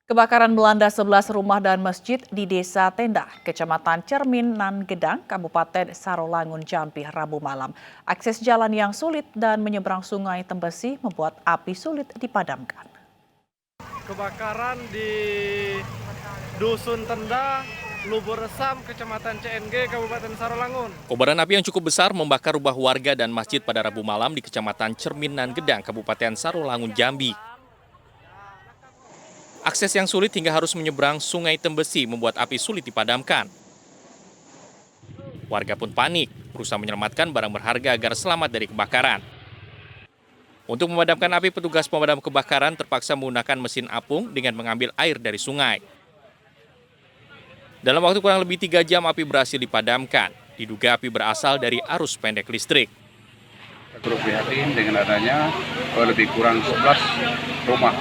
Kebakaran melanda 11 rumah dan masjid di Desa Tenda, Kecamatan Cermin, Gedang, Kabupaten Sarolangun, Jambi, Rabu malam. Akses jalan yang sulit dan menyeberang sungai Tembesi membuat api sulit dipadamkan. Kebakaran di Dusun Tenda, Lubur Resam, Kecamatan CNG, Kabupaten Sarolangun. Kobaran api yang cukup besar membakar rumah warga dan masjid pada Rabu malam di Kecamatan Cermin, Gedang, Kabupaten Sarolangun, Jambi. Akses yang sulit hingga harus menyeberang sungai Tembesi membuat api sulit dipadamkan. Warga pun panik, berusaha menyelamatkan barang berharga agar selamat dari kebakaran. Untuk memadamkan api, petugas pemadam kebakaran terpaksa menggunakan mesin apung dengan mengambil air dari sungai. Dalam waktu kurang lebih 3 jam api berhasil dipadamkan. Diduga api berasal dari arus pendek listrik. Turut prihatin dengan adanya lebih kurang 11 rumah,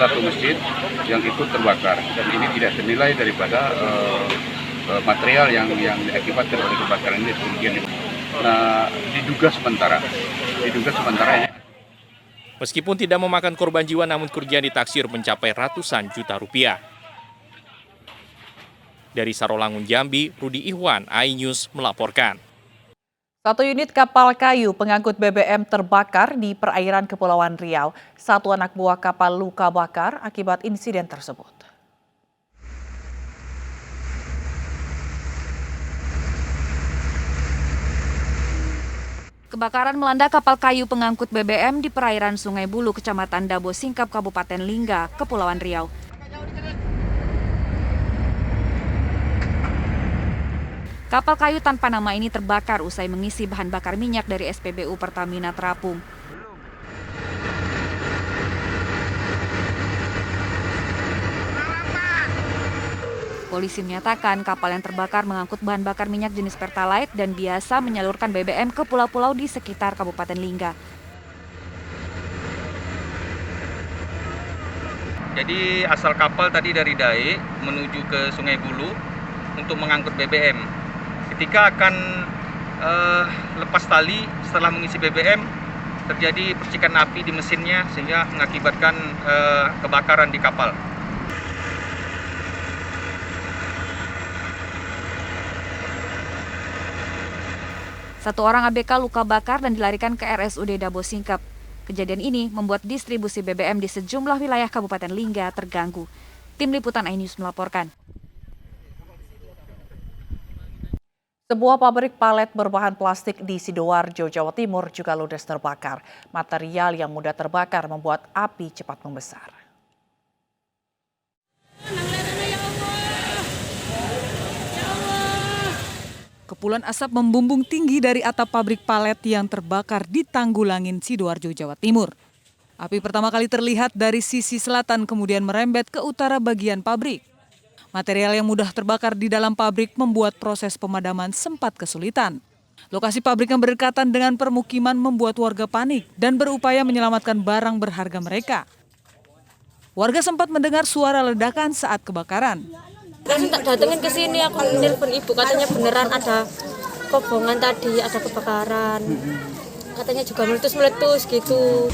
satu masjid yang ikut terbakar. Dan ini tidak ternilai daripada material yang diakibatkan oleh kebakaran ini. Nah, diduga sementara ya. Meskipun tidak memakan korban jiwa, namun kerugian ditaksir mencapai ratusan juta rupiah. Dari Sarolangun, Jambi, Rudi Ihwan, iNews melaporkan. Satu unit kapal kayu pengangkut BBM terbakar di perairan Kepulauan Riau. Satu anak buah kapal luka bakar akibat insiden tersebut. Kebakaran melanda kapal kayu pengangkut BBM di perairan Sungai Bulu, Kecamatan Dabo Singkap, Kabupaten Lingga, Kepulauan Riau. Kapal kayu tanpa nama ini terbakar usai mengisi bahan bakar minyak dari SPBU Pertamina terapung. Polisi menyatakan kapal yang terbakar mengangkut bahan bakar minyak jenis Pertalite dan biasa menyalurkan BBM ke pulau-pulau di sekitar Kabupaten Lingga. Jadi asal kapal tadi dari Dae menuju ke Sungai Bulu untuk mengangkut BBM. Ketika akan lepas tali setelah mengisi BBM, terjadi percikan api di mesinnya sehingga mengakibatkan kebakaran di kapal. Satu orang ABK luka bakar dan dilarikan ke RSUD Dabo Singkap. Kejadian ini membuat distribusi BBM di sejumlah wilayah Kabupaten Lingga terganggu. Tim Liputan iNews melaporkan. Sebuah pabrik palet berbahan plastik di Sidoarjo, Jawa Timur juga ludes terbakar. Material yang mudah terbakar membuat api cepat membesar. Kepulan asap membumbung tinggi dari atap pabrik palet yang terbakar di Tanggulangin, Sidoarjo, Jawa Timur. Api pertama kali terlihat dari sisi selatan kemudian merembet ke utara bagian pabrik. Material yang mudah terbakar di dalam pabrik membuat proses pemadaman sempat kesulitan. Lokasi pabrik yang berdekatan dengan permukiman membuat warga panik dan berupaya menyelamatkan barang berharga mereka. Warga sempat mendengar suara ledakan saat kebakaran. Langsung tak datengin ke sini, aku nelpon ibu, katanya beneran ada kobongan tadi, ada kebakaran. Katanya juga meletus-meletus gitu.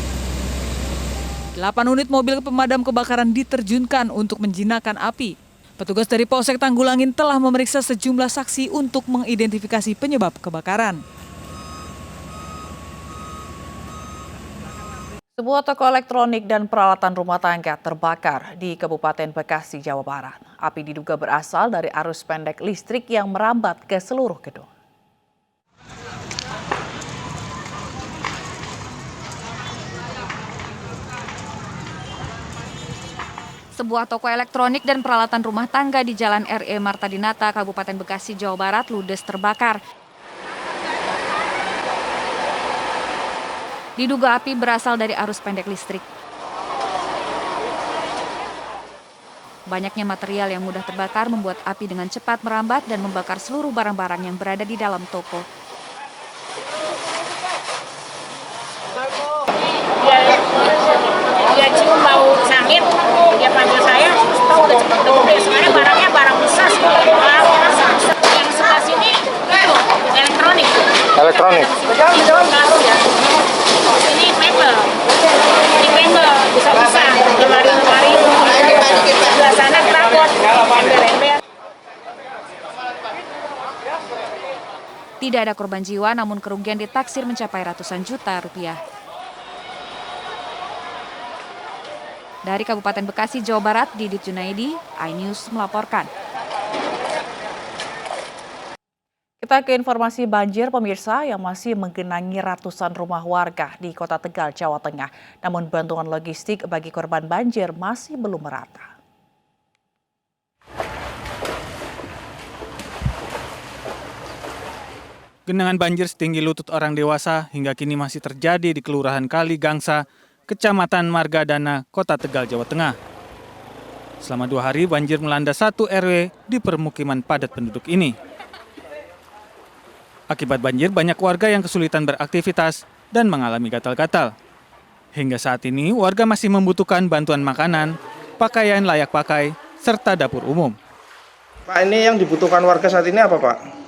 8 unit mobil pemadam kebakaran diterjunkan untuk menjinakkan api. Petugas dari Polsek Tanggulangin telah memeriksa sejumlah saksi untuk mengidentifikasi penyebab kebakaran. Sebuah toko elektronik dan peralatan rumah tangga terbakar di Kabupaten Bekasi, Jawa Barat. Api diduga berasal dari arus pendek listrik yang merambat ke seluruh gedung. Sebuah toko elektronik dan peralatan rumah tangga di Jalan RE Marta Dinata, Kabupaten Bekasi, Jawa Barat ludes terbakar. Diduga api berasal dari arus pendek listrik. Banyaknya material yang mudah terbakar membuat api dengan cepat merambat dan membakar seluruh barang-barang yang berada di dalam toko. Dia cium bau sangit, dia panggil saya, tahu udah cepet udah sebenarnya barangnya barang besar sih. Yang sebelah sini itu elektronik. Ini mebel bisa lemari Tidak ada korban jiwa, namun kerugian ditaksir mencapai ratusan juta rupiah. Dari Kabupaten Bekasi, Jawa Barat, Didit Junaidi, iNews melaporkan. Kita ke informasi banjir pemirsa yang masih menggenangi ratusan rumah warga di Kota Tegal, Jawa Tengah. Namun bantuan logistik bagi korban banjir masih belum merata. Genangan banjir setinggi lutut orang dewasa hingga kini masih terjadi di Kelurahan Kali Gangsa, Kecamatan Margadana, Kota Tegal, Jawa Tengah. Selama 2 hari banjir melanda 1 RW di permukiman padat penduduk ini. Akibat banjir banyak warga yang kesulitan beraktivitas dan mengalami gatal-gatal. Hingga saat ini warga masih membutuhkan bantuan makanan, pakaian layak pakai, serta dapur umum. Pak, ini yang dibutuhkan warga saat ini apa, Pak?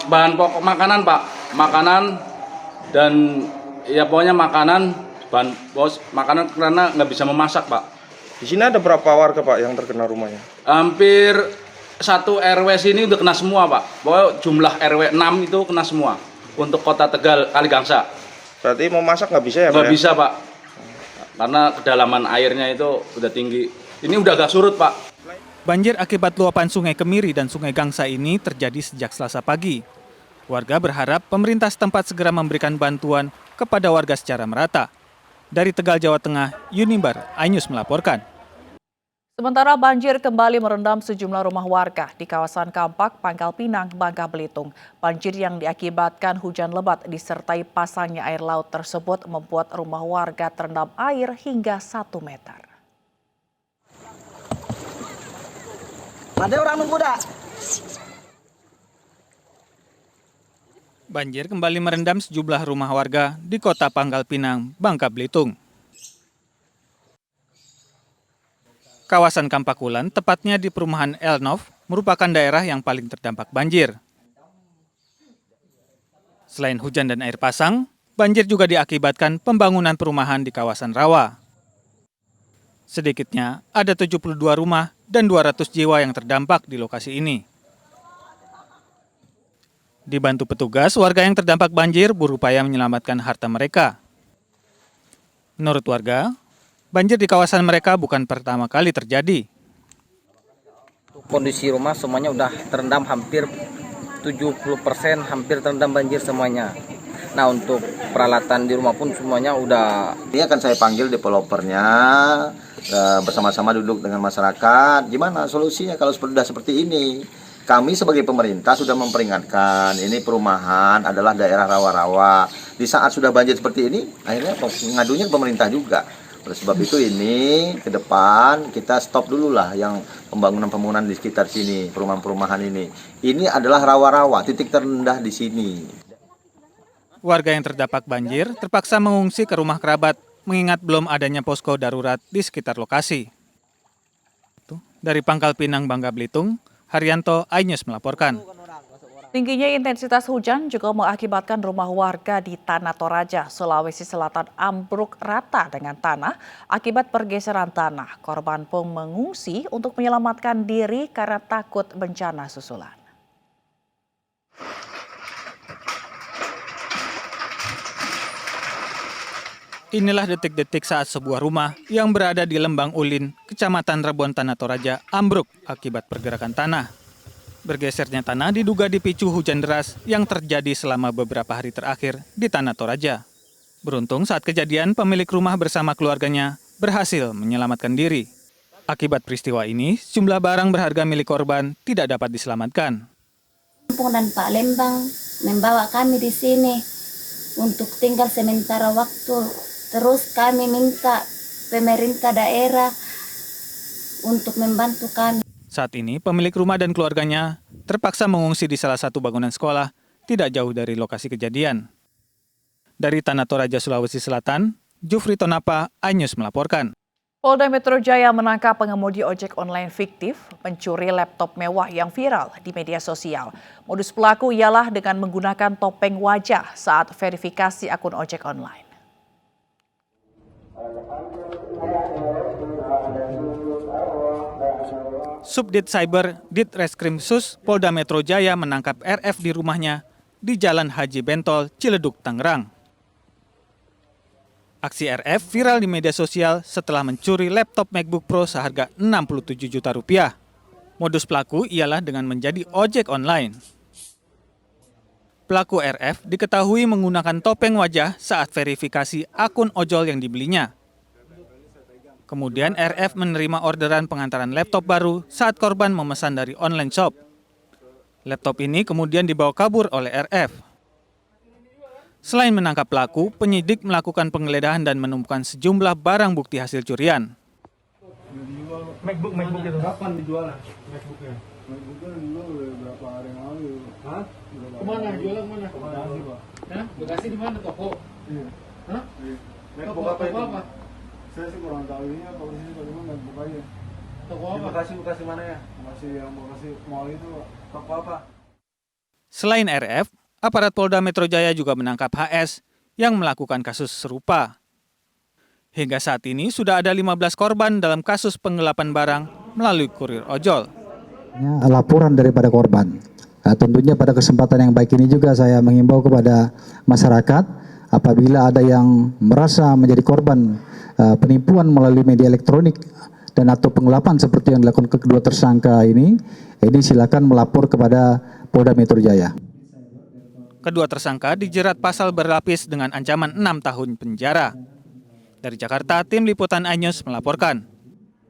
Bahan pokok makanan, Pak. Makanan dan ya pokoknya makanan, makanan karena nggak bisa memasak, Pak. Di sini ada berapa warga, Pak, yang terkena rumahnya? Hampir 1 RW sini udah kena semua, Pak. Pokoknya jumlah RW 6 itu kena semua untuk Kota Tegal, Kali Gangsa. Berarti mau masak nggak bisa ya, Pak? Nggak bisa, Pak. Karena kedalaman airnya itu udah tinggi. Ini udah agak surut, Pak. Banjir akibat luapan Sungai Kemiri dan Sungai Gangsa ini terjadi sejak Selasa pagi. Warga berharap pemerintah setempat segera memberikan bantuan kepada warga secara merata. Dari Tegal, Jawa Tengah, Yunimbar, iNews melaporkan. Sementara banjir kembali merendam sejumlah rumah warga di kawasan Kampak, Pangkal Pinang, Bangka Belitung. Banjir yang diakibatkan hujan lebat disertai pasangnya air laut tersebut membuat rumah warga terendam air hingga 1 meter. Ada orang nunggu dah. Banjir kembali merendam sejumlah rumah warga di Kota Pangkal Pinang, Bangka Belitung. Kawasan Kampakulan, tepatnya di perumahan Elnov, merupakan daerah yang paling terdampak banjir. Selain hujan dan air pasang, banjir juga diakibatkan pembangunan perumahan di kawasan rawa. Sedikitnya ada 72 rumah dan 200 jiwa yang terdampak di lokasi ini. Dibantu petugas, warga yang terdampak banjir berupaya menyelamatkan harta mereka. Menurut warga, banjir di kawasan mereka bukan pertama kali terjadi. Kondisi rumah semuanya udah terendam hampir 70%, hampir terendam banjir semuanya. Nah, untuk peralatan di rumah pun semuanya udah. Ini akan saya panggil developernya, bersama-sama duduk dengan masyarakat. Gimana solusinya kalau sudah seperti ini? Kami sebagai pemerintah sudah memperingatkan, ini perumahan adalah daerah rawa-rawa. Di saat sudah banjir seperti ini, akhirnya ngadunya ke pemerintah juga. Oleh sebab itu ini ke depan kita stop dulu lah yang pembangunan di sekitar sini, perumahan-perumahan ini. Ini adalah rawa-rawa, titik terendah di sini. Warga yang terdampak banjir terpaksa mengungsi ke rumah kerabat mengingat belum adanya posko darurat di sekitar lokasi. Dari Pangkal Pinang, Bangka Belitung, Haryanto, iNews melaporkan. Tingginya intensitas hujan juga mengakibatkan rumah warga di Tanah Toraja, Sulawesi Selatan ambruk rata dengan tanah akibat pergeseran tanah. Korban pun mengungsi untuk menyelamatkan diri karena takut bencana susulan. Inilah detik-detik saat sebuah rumah yang berada di Lembang Ulin, Kecamatan Rebon, Tanah Toraja, ambruk akibat pergerakan tanah. Bergesernya tanah diduga dipicu hujan deras yang terjadi selama beberapa hari terakhir di Tanah Toraja. Beruntung saat kejadian pemilik rumah bersama keluarganya berhasil menyelamatkan diri. Akibat peristiwa ini, sejumlah barang berharga milik korban tidak dapat diselamatkan. Kampung dan Pak Lembang membawa kami di sini untuk tinggal sementara waktu. Terus kami minta pemerintah daerah untuk membantu kami. Saat ini pemilik rumah dan keluarganya terpaksa mengungsi di salah satu bangunan sekolah tidak jauh dari lokasi kejadian. Dari Tanah Toraja, Sulawesi Selatan, Jufri Tonapa, iNews melaporkan. Polda Metro Jaya menangkap pengemudi ojek online fiktif mencuri laptop mewah yang viral di media sosial. Modus pelaku ialah dengan menggunakan topeng wajah saat verifikasi akun ojek online. Subdit Cyber Ditreskrimsus Polda Metro Jaya menangkap RF di rumahnya di Jalan Haji Bentol, Ciledug, Tangerang. Aksi RF viral di media sosial setelah mencuri laptop MacBook Pro seharga 67 juta rupiah. Modus pelaku ialah dengan menjadi ojek online. Pelaku RF diketahui menggunakan topeng wajah saat verifikasi akun ojol yang dibelinya. Kemudian RF menerima orderan pengantaran laptop baru saat korban memesan dari online shop. Laptop ini kemudian dibawa kabur oleh RF. Selain menangkap pelaku, penyidik melakukan penggeledahan dan menemukan sejumlah barang bukti hasil curian. MacBook itu kapan dijual? MacBooknya dijual berapa hari yang lalu. Hah? Kemana? Jualnya kemana? Bekasi, Pak. Hah? Bekasi di mana? Toko? Iya. Hah? Iya. MacBook apa itu? Apa? Saya sih kurang tahu ini posisi bagaimana MacBook aja. Toko apa? Bekasi mana ya? Bekasi mall itu, toko apa? Selain RF, aparat Polda Metro Jaya juga menangkap HS yang melakukan kasus serupa. Hingga saat ini sudah ada 15 korban dalam kasus penggelapan barang melalui kurir ojol. Laporan daripada korban. Tentunya pada kesempatan yang baik ini juga saya mengimbau kepada masyarakat apabila ada yang merasa menjadi korban penipuan melalui media elektronik dan atau penggelapan seperti yang dilakukan kedua tersangka ini silakan melapor kepada Polda Metro Jaya. Kedua tersangka dijerat pasal berlapis dengan ancaman 6 tahun penjara. Dari Jakarta, tim liputan iNews melaporkan.